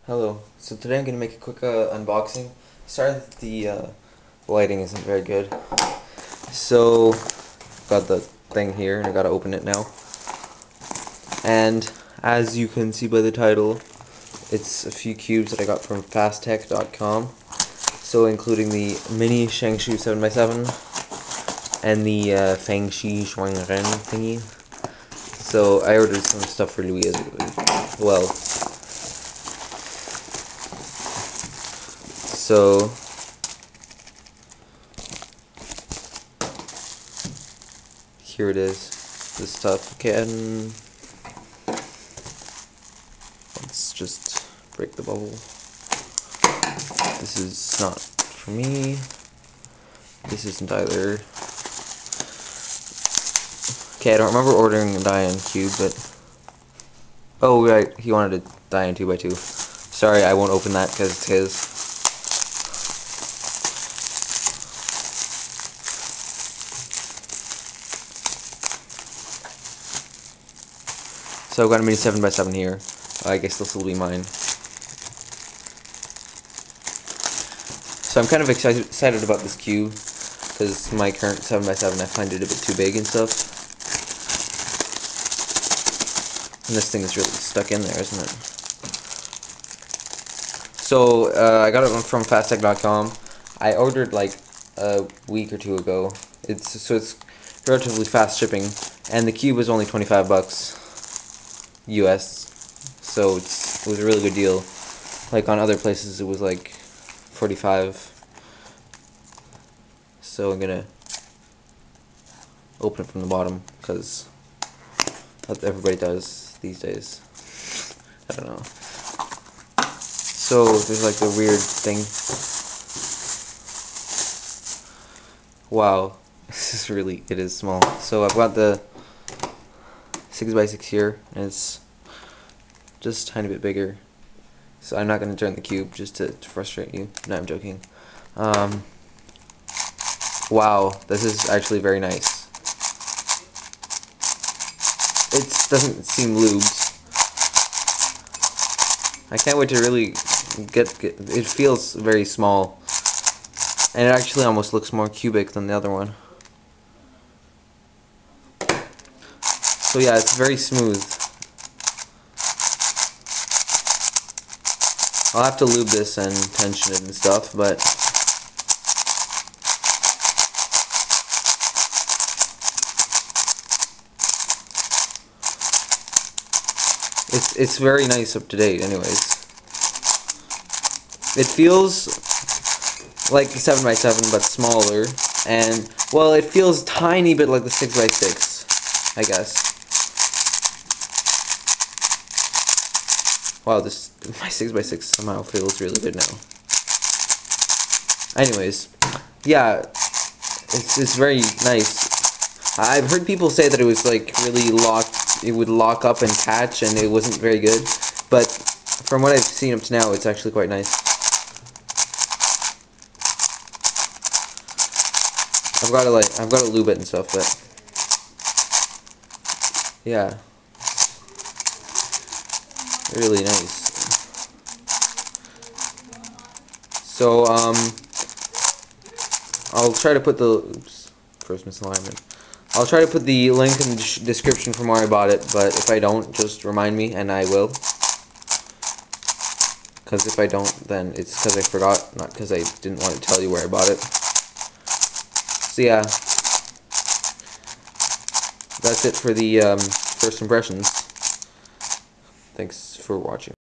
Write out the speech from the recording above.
Hello. So today I'm going to make a quick unboxing. Sorry that the lighting isn't very good. So, got the thing here and I gotta open it now. And as you can see by the title, it's a few cubes that I got from fasttech.com. So including the mini Shengshou 7x7 and the Fengshi Shuangren thingy. So I ordered some stuff for Louis as well. So here it is, this stuff. Okay, and let's just break the bubble. This is not for me. This isn't either. Okay, I don't remember ordering a Diane cube, but oh right, he wanted a Diane 2x2. Sorry, I won't open that because it's his. So I've got a mini 7x7 here. I guess this will be mine. So I'm kind of excited about this cube because my current 7x7 I find it a bit too big and stuff. And this thing is really stuck in there, isn't it? So I got it from fasttech.com. I ordered like a week or two ago. It's relatively fast shipping, and the cube was only 25 bucks US. So it was a really good deal. Like on other places it was like 45. So I'm gonna open it from the bottom because that's what everybody does these days. I don't know. So there's like a weird thing. Wow, it is small. So I've got the 6x6 here, and it's just a tiny bit bigger. So I'm not going to turn the cube just to frustrate you. No, I'm joking. Wow, this is actually very nice. It doesn't seem lubed. I can't wait to really get it feels very small. And it actually almost looks more cubic than the other one. So yeah, it's very smooth. I'll have to lube this and tension it and stuff, but it's very nice up to date anyways. It feels like the 7x7 but smaller, and well, it feels tiny bit like the 6x6, I guess. Wow, my 6x6 somehow feels really good now. Anyways, yeah, it's very nice. I've heard people say that it was like really locked, it would lock up and catch, and it wasn't very good. But from what I've seen up to now, it's actually quite nice. I've got to lube it and stuff, but yeah, really nice. So I'll try to put the first misalignment. I'll try to put the link in the description from where I bought it, but if I don't, just remind me and I will. Because if I don't, then it's because I forgot, not because I didn't want to tell you where I bought it. So yeah, that's it for the first impressions. Thanks for watching.